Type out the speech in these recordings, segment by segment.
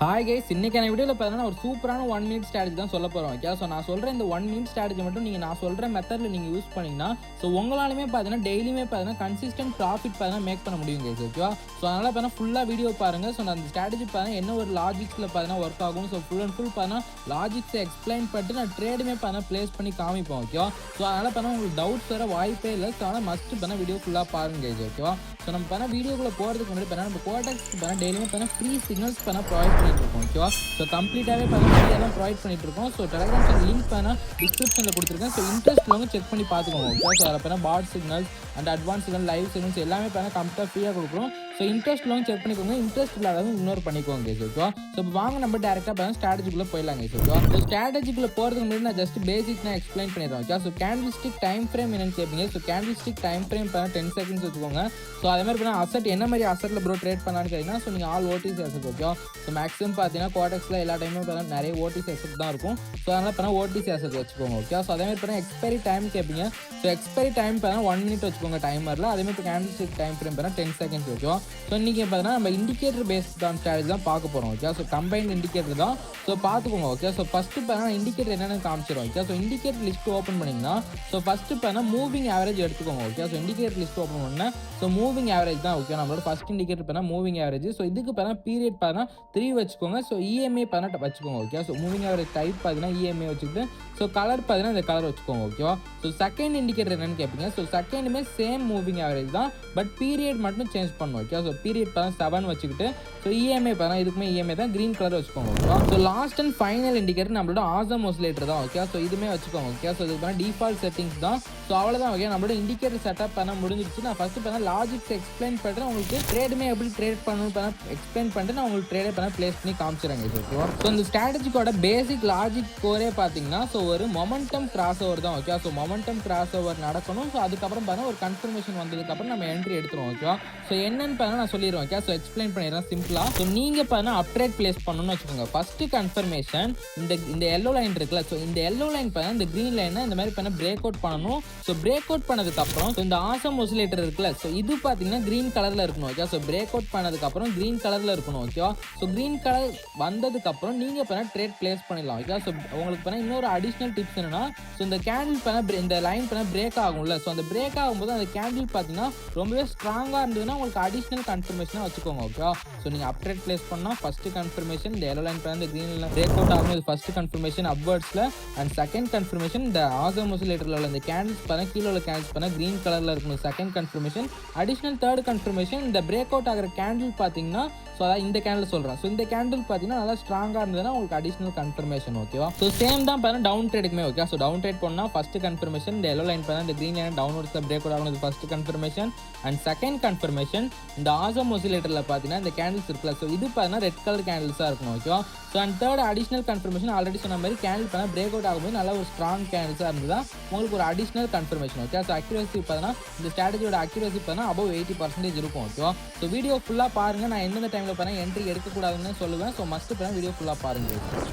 Hi guys, இன்னைக்கான வீடியோவில் பார்த்தீங்கன்னா ஒரு சூப்பரான 1 மினிட் ஸ்ட்ராட்டஜி தான் சொல்ல போகிறோம். ஓகே, ஸோ நான் சொல்கிற இந்த 1 மினிட் ஸ்ட்ராட்டஜி மட்டும் நீங்கள் நான் சொல்கிற மெத்தடில் நீங்கள் யூஸ் பண்ணிங்கன்னா ஸோ உங்களாலுமே பார்த்தீங்கன்னா டெய்லியுமே பார்த்தீங்கன்னா கன்சிஸ்டன்ட் ப்ராஃபிட் பார்த்தீங்கன்னா மேக் பண்ண முடியும் கைஸ். ஓகேவா, ஸோ அதனால் பார்த்தீங்கன்னா ஃபுல்லாக வீடியோ பாருங்கள். ஸோ அந்த ஸ்ட்ராட்டஜி பார்த்தீங்கன்னா என்ன ஒரு லாஜிக்ஸில் பார்த்தீங்கன்னா ஒர்க் ஆகும். ஸோ ஃபுல் அண்ட் ஃபுல் பார்த்தீங்கன்னா லாஜிக்ஸை எக்ஸ்பிளைன் பண்ணிட்டு நான் ட்ரேடுமே பார்த்தீங்கன்னா ப்ளேஸ் பண்ணி காமிப்போம். ஓகேவா, ஸோ அதனால் பார்த்தீங்கன்னா உங்களுக்கு டவுட்ஸ் வர வாய்ப்பே இல்லை. ஸோ அதனால் மஸ்ட் பார்த்தீங்கன்னா வீடியோ ஃபுல்லாக பாருங்க கைஸ். ஓகேவா, ஸோ நம்ம பார்த்தீங்கன்னா வீடியோக்குள்ளே போகிறதுக்கு முன்னாடி பார்த்தீங்கன்னா நம்ம கோடெக்ஸ் பார்த்தீங்கன்னா டெய்லியுமே பார்த்தீங்கன்னா ஃப்ரீ சிக்னல்ஸ் பார்த்தீங்கன்னா ப்ரொவைட் பண்ணிட்டு இருக்கோம். ஓகேவா, ஸோ கம்ப்ளீட்டாகவே பார்த்தீங்கன்னா ஃப்ரீயாக தான் ப்ரொவைட் பண்ணிட்டு இருக்கோம். ஸோ டெலிகிராம் சேனல் லிங்க் பார்த்தீங்கன்னா டிஸ்கிரிப்ஷனில் கொடுத்துருக்கேன். ஸோ இன்ட்ரெஸ்ட் உள்ளவங்க செக் பண்ணி பார்த்துக்கோங்க. ஓகே, ஸோ அதில் பார்த்தீங்கன்னா bot signals and advance signal, live signals எல்லாமே பார்த்தீங்கன்னா கம்ப்ளீட்டாக ஃப்ரீயாக கொடுக்குறோம். ஸோ இன்ட்ரெஸ்ட் உள்ளவங்க செக் பண்ணிக்கோங்க, இன்ட்ரெஸ்ட் இல்லாதவங்க இக்னோர் பண்ணிக்கோங்க கைஸ். ஓகேவா, ஸோ இப்போ வாங்க நம்ம டேரெக்டாக பார்த்தீங்கன்னா ஸ்ட்ராட்டஜிக்குள்ளே போயிடலாம் கைஸ். ஓகேவா, ஸோ ஸ்ட்ராட்டஜிக்குள்ளே போகிறதுக்கு முன்னாடி நான் ஜஸ்ட் பேசிக் நான் எக்ஸ்பிளைன் பண்ணிடுறேன். Okay, so candle stick time frame என்னன்னு கேட்பீங்க. So candle stick time frame பார்த்தீங்கன்னா 10 செகண்ட்ஸ் வச்சுக்கோங்க. ஸோ அதே மாதிரி பார்த்தீங்கன்னா அசட் என்ன மாதிரி அசட்டில் ப்ரோ ட்ரேட் பண்ணலான்னு கேட்டிங்கன்னா ஸோ நீங்கள் ஆல் ஓடிசி அசட். ஓகேவா, ஸோ மேக்ஸிமம் பார்த்தீங்கன்னா கோடெக்ஸில் எல்லா டைமும் பார்த்தீங்கன்னா நிறைய ஓடிசி அசட் தான் இருக்கும். ஸோ அதனால் பார்த்தீங்கன்னா ஓடிசி அசட் வச்சுக்கோங்க. ஓகே, ஸோ அதே மாதிரி பார்த்தீங்கன்னா எக்ஸ்பைரி டைம் கேட்பீங்க. ஸோ எக்ஸ்பைரி டைம் பார்த்தீங்கன்னா 1 மினிட் வச்சுக்கோங்க டைமரில். அதே மாதிரி கேண்டில் ஸ்டிக் டைம் ஃப்ரேம் பார்த்தீங்கன்னா 10 செகண்ட்ஸ். ஓகேவா, ஸோ இன்றைக்கி பார்த்தீங்கன்னா நம்ம இண்டிகேட்டர் பேஸ்ட் ஆன் ஸ்ட்ராட்டஜி தான் பார்க்க போகிறோம். ஓகே, ஸோ கம்பைன்ட் இண்டிகேட்டர் தான். ஸோ பார்த்துக்கோங்க. ஓகே, ஸோ ஃபஸ்ட்டு பார்த்தீங்கன்னா இண்டிகேட்டர் என்னென்னு காமிச்சிடும். Okay, so indicator list open பண்ணிங்கன்னா ஸோ ஃபஸ்ட்டு பார்த்தீங்கன்னா மூவிங் ஆவரேஜ் எடுத்துக்கோங்க. Okay, so indicator list open பண்ணால் ஸோ மூவிங் ஆவரேஜ் தான். ஓகே, நம்மளோட ஃபஸ்ட் இண்டிகேட்டர் பார்த்தீங்கன்னா மூவிங் ஆவரேஜ். ஸோ இதுக்கு பார்த்தீங்கன்னா பீரியட் பார்த்தீங்கன்னா 3 வச்சுக்கோங்க. ஸோ இஎம்ஐ பார்த்தீங்கன்னா வச்சுக்கோங்க. Okay, so moving average type பார்த்தீங்கன்னா இஎம்ஐ வச்சுக்கிட்டு ஸோ கலர் பார்த்தீங்கன்னா இந்த கலர் வச்சுக்கோங்க. ஓகேவா, ஸோ செகண்ட் இண்டிகேட்டர் என்னன்னு கேட்பீங்க. ஸோ செகண்டுமே சேம் மூவிங் ஆவரேஜ் தான், பட் பீரியட் மட்டும் சேஞ்ச் பண்ணணும். ஓகே, ஸோ பீரியட் பார்த்தா 7 வச்சுக்கிட்டு ஸோ இஎம்ஐ பார்த்தா இதுக்குமே இஎம்ஐ தான், கிரீன் கலர் வச்சுக்கோங்க. ஓகேவா, so last and final indicator நம்மளோட ஆசம் ஆசிலேட்டர் தான். ஓகே, ஸோ இதுமே வச்சுக்கோங்க. ஓகே, ஸோ இதுக்கு பார்த்தா டிஃபால்ட் செட்டிங்ஸ் தான். ஸோ அவ்வளோதான். ஓகே, நம்மளோட இண்டிகேட்டர் செட்டப் பண்ண முடிஞ்சிருச்சு. நான் ஃபஸ்ட்டு பார்த்தா லாஜிக்ஸ் எக்ஸ்பிளைன் பண்ணுறேன், உங்களுக்கு ட்ரேடுமே எப்படி ட்ரேட் பண்ணணும் பார்த்தா எக்ஸ்பிளைன் பண்ணிட்டு நான் உங்களுக்கு ட்ரேடே பண்ண ப்ளேஸ் பண்ணி காமிச்சிடுறேங்க. ஓகேவா, ஸோ இந்த ஸ்ட்ராட்டஜிக்கோட பேசிக் லாஜிக் கோரே பார்த்தீங்கன்னா ஸோ ஒரு மொமெண்டம் கிராஸ் ஓவர் தான். Okay, so momentum cross over நடக்கணும். ஸோ அதுக்கப்புறம் பார்த்தா ஒரு கன்ஃபர்மேஷன் வந்ததுக்கப்புறம் நம்ம என்ட்ரி எடுத்துருவோம். ஓகேவா, ஸோ என்னன்னு பார்த்தா நான் சொல்லிடுவேன். ஓகே, ஸோ எக்ஸ்பிளைன் பண்ணிடுறேன் சிம்பிளாக. ஸோ நீங்கள் பார்த்தா அப்ட்ரேட் ப்ளேஸ் பண்ணணும்னு வச்சுக்கோங்க. ஃபஸ்ட்டு கன்ஃபர்மேஷன் இந்த எல்லோ லைன் இருக்குல்ல, ஸோ இந்த எல்லோ லைன் பார்த்தா இந்த க்ரீன் லைனை இந்த மாதிரி பண்ண பிரேக் அவுட் பண்ணணும். ஸோ பிரேக் அவுட் பண்ணதுக்கப்புறம் ஸோ இந்த ஆசம் ஆசிலேட்டர் இருக்குல்ல, ஸோ இது பார்த்தீங்கன்னா க்ரீன் கலரில் இருக்கணும். ஓகே, ஸோ பிரேக் அவுட் பண்ணதுக்கப்புறம் க்ரீன் கலரில் இருக்கணும். ஓகேவா, ஸோ க்ரீன் கலர் வந்ததுக்கப்புறம் நீங்கள் பார்த்தா ட்ரேட் ப்ளேஸ் பண்ணிடலாம். ஓகே, ஸோ உங்களுக்கு பார்த்தா இன்னொரு அடிஷ்னல் டிப்ஸ் என்னன்னா ஸோ இந்த கேண்டில் பார்த்தா இந்த லைன் பார்த்தா பிரேக் ஆகும்ல, ஸோ அந்த பிரேக் ஆகும்போது அந்த கேண்டில் பார்த்தீங்கன்னா ரொம்பவே ஸ்ட்ராங்காக இருந்ததுன்னா உங்களுக்கு அடிஷ்னல் கன்ஃபர்மேஷனாக வச்சுக்கோங்க. ஓகேவா, ஸோ நீங்கள் அப்டேட் ப்ளேஸ் பண்ணால் ஃபஸ்ட்டு கன்ஃபர்மேஷன் இந்த எல்லோ லைன் பார்த்தா இந்த க்ரீன் லைன் பிரேக் அவுட் ஆகும், இது ஃபஸ்ட்டு கன்ஃபர்மேஷன் அப்வர்ட்ஸில். அண்ட் செகண்ட் கன்ஃபர்மேஷன் இந்த ஆசம் ஆசிலேட்டரில் உள்ள இந்த கேண்டில்ஸ் பார்த்தா கீழே உள்ள கேண்டில்ஸ் பார்த்தா க்ரீன் கலரில் இருக்கணும், second confirmation. Additional third confirmation இந்த பிரேக் அவுட் ஆகிற கேண்டில் பார்த்தீங்கன்னா ஸோ அதான் இந்த கேண்டில் சொல்கிறேன். ஸோ இந்த கேண்டில் பார்த்தீங்கன்னா நல்லா ஸ்ட்ராங்காக இருந்ததுன்னா உங்களுக்கு அடிஷ்னல் கன்ஃபர்மேஷன். ஓகேவா, ஸோ சேம் தான் பார்த்தீங்கன்னா டவுன் ட்ரேடுக்குமே. ஓகே, ஸோ டவுன் ட்ரேட் பண்ணால் ஃபஸ்ட்டு கன்ஃபர்மேஷன் இந்த எல்லோ லைன் பார்த்தா இந்த க்ரீன் லைன் டவுன்வர்ட்ஸில் பிரேக் அவுட் ஆகணும், first confirmation. And second confirmation இந்த ஆசம் ஆசிலேட்டரில் பார்த்தீங்கன்னா இந்த கேண்டில்ஸ் இருக்குல்ல, ஸோ இது பார்த்தீங்கன்னா ரெட் கலர் கேண்டில்ஸாக இருக்கணும். ஓகேவா, so and third additional confirmation already சொன்ன மாதிரி கேண்டில் பார்த்தா பிரேக் அவுட் ஆகும்போது நல்ல ஒரு ஸ்ட்ராங் கேண்டில்ஸாக இருந்ததா உங்களுக்கு ஒரு additional confirmation. Okay, so accuracy பார்த்தீங்கன்னா இந்த ஸ்ட்ராட்டஜியோட அக்யூரசி பார்த்தீங்கன்னா அபவ் 80% இருக்கும். ஓகேவா, ஸோ வீடியோ ஃபுல்லாக பாருங்கள். நான் எந்தெந்த டைமில் பார்த்தீங்கன்னா என்ட்ரி எடுக்கக்கூடாதுன்னு சொல்லுவேன். ஸோ மஸ்ட் பார்த்தா வீடியோ ஃபுல்லாக பாருங்கள்.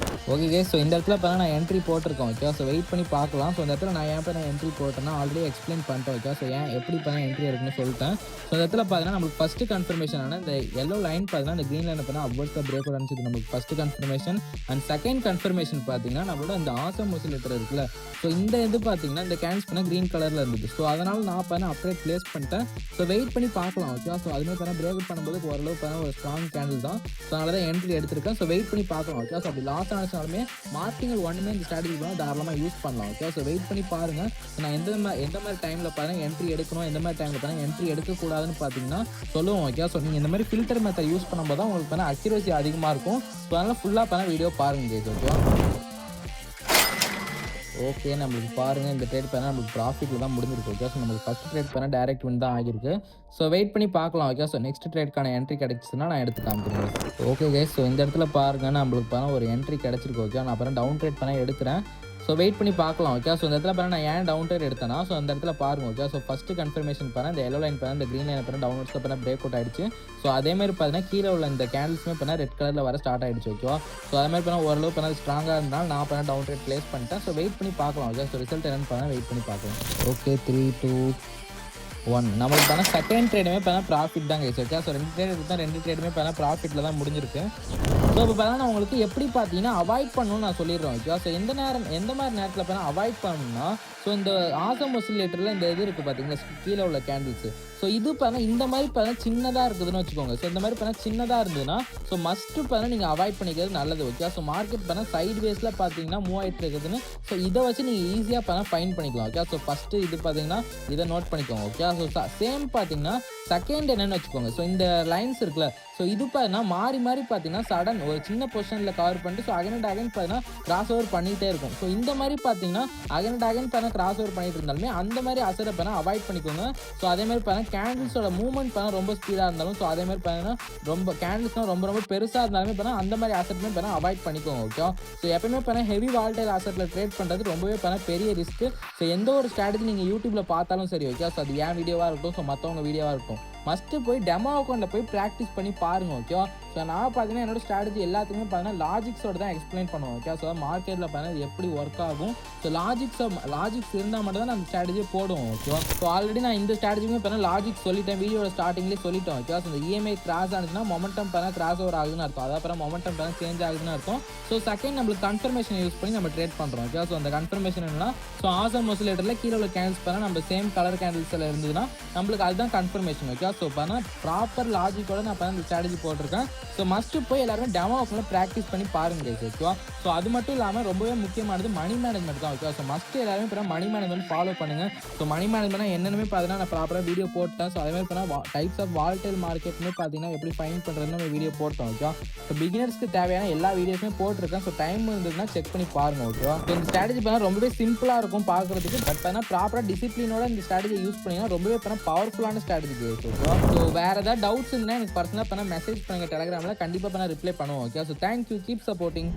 ஓகே கேஸ், ஸோ இந்த இடத்துல பார்த்தா நான் என்ட்ரி போட்டிருக்கேன். ஓகே, ஸோ வெயிட் பண்ணி பார்க்கலாம். ஸோ இந்த இடத்துல நான் ஏன் நான் என்ட்ரி போட்டேன்னா ஆல்ரெடி எக்ஸ்பிளைன் பண்ணிட்டேன். ஓகே, ஸோ ஏன் எப்படி பார்த்தா என்ட்ரி எடுக்கணும்னு சொல்லிட்டேன். ஸோ இந்த இடத்துல பார்த்தீங்கன்னா நம்மளுக்கு ஃபஸ்ட்டு கன்ஃபர்மேஷன் ஆனால் இந்த எல்லோ லைன் பார்த்தீங்கன்னா இந்த க்ரீன் லைன் பார்த்தா அப்வர்ட்ஸில் பிரேக் அவுட் ஆனிச்சு, நம்மளுக்கு first confirmation. And second confirmation பார்த்தீங்கன்னா நம்மளோட இந்த ஆசம் ஆசிலேட்டர் இருக்குல்ல, ஸோ இந்த இது பார்த்தீங்கன்னா இந்த கேன்ஸ் பண்ணால் க்ரீன் கலரில் இருந்தது. ஸோ அதனால் நான் பார்த்தா அப்டேட் ப்ளேஸ் பண்ணிட்டேன். ஸோ வெயிட் பண்ணி பார்க்கலாம். ஓகே, ஸோ அதுமாதிரி பார்த்தா பிரேக் அவுட் பண்ணும்போது ஓரளவு பார்த்தா ஒரு ஸ்ட்ராங் கேண்டில் தான். ஸோ அதனால தான் என்ட்ரி எடுத்திருக்கேன். ஸோ வெயிட் பண்ணி பார்க்கலாம். ஓகே, ஸோ அப்படி லாஸ் ஆனாலுமே மார்க்கிங்கள் ஒன்றுமே இந்த ஸ்ட்ராட்டஜி தாராளமாக யூஸ் பண்ணலாம். ஓகே, ஸோ வெயிட் பண்ணி பாருங்கள். நான் எந்த மாதிரி டைமில் பார்த்தீங்கன்னா என்ட்ரி எடுக்கணும், எந்த மாதிரி டைமில் பார்த்தீங்கன்னா என்ட்ரி எடுக்கக்கூடாதுன்னு பார்த்தீங்கன்னா சொல்லுவோம். ஓகே, ஸோ நீங்கள் இந்த மாதிரி ஃபில்டர் மெத்தட் யூஸ் பண்ணும்போது தான் உங்களுக்கு பார்த்தா அக்யூரசி அதிகமாக இருக்கும். ஸோ அதனால் ஃபுல்லாக பார்த்தா வீடியோ பாருங்கள். ஓகேவா, ஓகே நம்மளுக்கு பாருங்கள் இந்த ட்ரேட் பண்ணால் நம்மளுக்கு ப்ராஃபிட்டில் தான் முடிஞ்சிருக்கு. ஓகே, ஸோ நம்மளுக்கு ஃபஸ்ட் ட்ரேட் பண்ணால் டேரக்ட் வின் தான் ஆகிருக்கு. ஸோ வெயிட் பண்ணி பார்க்கலாம். ஓகே, ஸோ நெக்ஸ்ட் ட்ரேட்க்கான என்ட்ரி கிடச்சிச்சுன்னா நான் எடுத்து காமிக்கிறேன். ஓகே கைஸ், ஸோ இந்த இடத்துல பாருங்கள் நம்மளுக்கு பார்த்தா ஒரு என்ட்ரி கிடச்சிருக்கு. ஓகே, நான் அப்புறம் டவுன் ட்ரேட் பண்ணால் எடுக்கிறேன். ஸோ வெயிட் பண்ணி பார்க்கலாம். ஓகே, ஸோ இந்த இடத்துல பாருங்கள் நான் ஏன் டவுன் ட்ரேட் எடுத்தேன்னா ஸோ அந்த இடத்துல பாருங்கள். ஓகே, ஸோ ஃபஸ்ட்டு கன்ஃபர்மேஷன் பண்ணால் இந்த எல்லோ லைன் பண்ணால் இந்த க்ரீன் லைன் பண்ணால் டவுன்வர்ட்ஸ் பண்ணால் பிரேக் அவுட் ஆகிடுச்சு. ஸோ அதேமாதிரி பார்த்தீங்கன்னா கீழே உள்ள இந்த கேண்டில்ஸுமே பண்ணால் ரெட் கலரில் வர ஸ்டார்ட் ஆகிடுச்சு. ஓகேவா, ஸோ அதேமாதிரி பண்ணால் ஓரளவு பண்ணால் ஸ்ட்ராங்காக இருந்தால் நான் பண்ணால் டவுன் ட்ரேட் ப்ளேஸ் பண்ணிட்டேன். ஸோ வெயிட் பண்ணி பார்க்கலாம். ஓகே, ஸோ ரிசல்ட் என்னென்னு பண்ணால் வெயிட் பண்ணி பார்க்கலாம். ஓகே, 3 2 1 நம்மளுக்கு பார்த்தா செகண்ட் ட்ரேடுமே பார்த்தா ப்ராஃபிட் தான் கைஸ். ஓகே. ஸோ 2 ட்ரேட் எடுத்தா 2 ட்ரேடுமே பார்த்தா ப்ராஃபிட்டில் தான் முடிஞ்சிருக்கு. ஸோ இப்போ பார்த்தா நான் உங்களுக்கு எப்படி பார்த்தீங்கன்னா அவாய்ட் பண்ணணும்னு நான் சொல்லிடுறேன். ஓகே. ஸோ எந்த மாதிரி நேரத்தில் பார்த்தா அவாய்ட் பண்ணணும்னா, ஸோ இந்த ஆசம் ஆசிலேட்டரில் இந்த இது இருக்குது பார்த்தீங்களா, கீழே உள்ள கேண்டில்ஸு. ஸோ இது பார்த்தா இந்த மாதிரி பார்த்தா சின்னதாக இருக்குதுன்னு வச்சுக்கோங்க. ஸோ இந்த மாதிரி பார்த்தா சின்னதாக இருந்ததுன்னா ஸோ மஸ்ட்டு பார்த்தா நீங்கள் அவாய்ட் பண்ணிக்கிறது நல்லது. ஓகே. ஸோ மார்க்கெட் பார்த்தா சைட் வேஸில் பார்த்தீங்கன்னா மூவ் ஆகிட்டு இருக்குதுன்னு ஸோ இதை வச்சு நீங்கள் ஈஸியாக பார்த்தா ஃபைன் பண்ணிக்கலாம். ஓகே. ஸோ ஃபஸ்ட்டு இது பார்த்தீங்கன்னா இதை நோட் பண்ணிக்கோங்க. ஓகே. ஸோ சேம் பார்த்தீங்கன்னா செகண்ட் என்னென்னு வச்சுக்கோங்க. ஸோ இந்த லைன்ஸ் இருக்குல்ல, ஸோ இது பார்த்தீங்கன்னா மாறி மாறி பார்த்தீங்கன்னா சடன் ஒரு சின்ன பொசிஷனில் கவர் பண்ணிட்டு ஸோ அகைன் பார்த்தீங்கன்னா கிராஸ் ஓவர் பண்ணிகிட்டே இருக்கும். ஸோ இந்த மாதிரி பார்த்தீங்கன்னா அகைன் பார்த்தீங்கன்னா கிராஸ் ஓவர் பண்ணிட்டு இருந்தாலுமே அந்த மாதிரி அசரை பார்த்தா அவாய்ட் பண்ணிக்கோங்க. ஸோ அதே மாதிரி பார்த்தீங்கன்னா கேண்டில்ஸோட மூவ்மெண்ட் பார்த்தா ரொம்ப ஸ்பீடாக இருந்தாலும் ஸோ அதே மாதிரி பார்த்தீங்கன்னா ரொம்ப கேண்டில்ஸ்லாம் ரொம்ப பெருசாக இருந்தாலுமே பார்த்தா அந்த மாதிரி அசட்டுமே பார்த்தா அவாய்ட் பண்ணிக்கோங்க. ஓகே. ஸோ எப்பவுமே பார்த்தா ஹெவி வால்டைல் அசட்டில் ட்ரேட் பண்ணுறது ரொம்பவே பார்த்தா பெரிய ரிஸ்க்கு. ஸோ எந்த ஒரு ஸ்ட்ராட்டஜி நீங்கள் யூடியூப்பில் பார்த்தாலும் சரி. ஓகே. ஸோ அது என் வீடியோவாக இருக்கட்டும், ஸோ மற்றவங்க வீடியோவாக இருக்கட்டும், மஸ்ட்டு போய் டெமோ அக்கௌண்ட்டில் போய் ப்ராக்டிஸ் பண்ணி பாருங்கள். ஓகேவா. ஸோ நான் பார்த்தீங்கன்னா என்னோட ஸ்ட்ராட்டஜி எல்லாத்துக்குமே பார்த்தீங்கன்னா லாஜிக்ஸோட தான் எக்ஸ்பிளைன் பண்ணுவோம். ஓகே. ஸோ மார்க்கெட்டில் பார்த்தீங்கன்னா இது எப்படி ஒர்க் ஆகும், ஸோ லாஜிக்ஸ் இருந்தால் மட்டும் தான் நம்ம ஸ்ட்ராட்டஜியை போடுவோம். ஓகேவா. ஸோ ஆல்ரெடி நான் இந்த ஸ்ட்ராட்டஜியுமே பார்த்தீங்கன்னா லாஜிக் சொல்லிட்டேன், வீடியோட ஸ்டார்டிங்லேயே சொல்லிட்டோம். ஓகேவா. ஸோ இந்த இஎம்ஐ கிராஸ் ஆனிச்சுன்னா மொமெண்டம் பார்த்தா கிராஸ் ஓவர் ஆகுதுன்னு அர்த்தம். அப்புறம் மொமெண்டம் பார்த்தா சேஞ்ச் ஆகுதுன்னு அர்த்தம். ஸோ செகண்ட் நம்மளுக்கு கன்ஃபர்மேஷன் யூஸ் பண்ணி நம்ம ட்ரேட் பண்ணுறோம். ஓகே. ஸோ அந்த கன்ஃபர்மேஷன் என்னன்னா, ஸோ ஆசம் ஆசிலேட்டரில் கீழே உள்ள கேண்டில்ஸ் பார்த்தா நம்ம சேம் கலர் கேண்டில்ஸில் இருந்ததுன்னா நம்மளுக்கு அதுதான் கன்ஃபர்மேஷன். ஓகே. ஸோ பார்த்தா ப்ராப்பர் லாஜிக்கோட நான் இப்போ இந்த ஸ்ட்ராட்டஜி போட்டிருக்கேன். ஸோ மஸ்ட்டு போய் எல்லாருமே டெமோ அக்கௌண்ட்டில் ப்ராக்டிஸ் பண்ணி பாருங்க. ஓகேவா. ஸோ அது மட்டும் இல்லாமல் ரொம்பவே முக்கியமானது மணி மேனேஜ்மெண்ட் தான். ஓகே. ஸோ மஸ்ட்டு எல்லாருமே இப்போ மணி மேனேஜ்மெண்ட் ஃபாலோ பண்ணுங்கள். ஸோ மணி மேனேஜ்மெண்ட் என்னென்னு பார்த்தீங்கன்னா நான் ப்ராப்பராக வீடியோ போட்டேன். ஸோ அதே மாதிரி பார்த்தா டைப்ஸ் ஆஃப் வால்டைல் மார்க்கெட்னு பார்த்தீங்கன்னா எப்படி ஃபைன் பண்ணுறதுன்னு நம்ம வீடியோ போட்டோம். ஓகே. ஸோ பிகினர்ஸ்க்கு தேவையான எல்லா வீடியோஸுமே போட்டிருக்கேன். ஸோ டைம் இருந்ததுன்னா செக் பண்ணி பாருங்க. ஓகேவா. ஸோ இந்த ஸ்ட்ராட்டஜி பார்த்தா ரொம்பவே சிம்பிளாக இருக்கும் பார்க்குறதுக்கு. பட் பார்த்தீங்கன்னா ப்ராப்பராக டிசிப்ளினோட இந்த ஸ்ட்ராட்டஜி யூஸ் பண்ணிங்கன்னா ரொம்பவே பார்த்தா பவர்ஃபுல்லான ஸ்ட்ராட்டஜி. ஓகேவா. ஸோ வேறு ஏதாவது டவுட்ஸ் இருந்தால் எனக்கு பர்சனலாக பண்ண மெசேஜ் பண்ணுங்கள் டெலிகிராமில், கண்டிப்பாக பண்ண ரிப்ளை பண்ணுவோம். Okay. So thank you, keep supporting.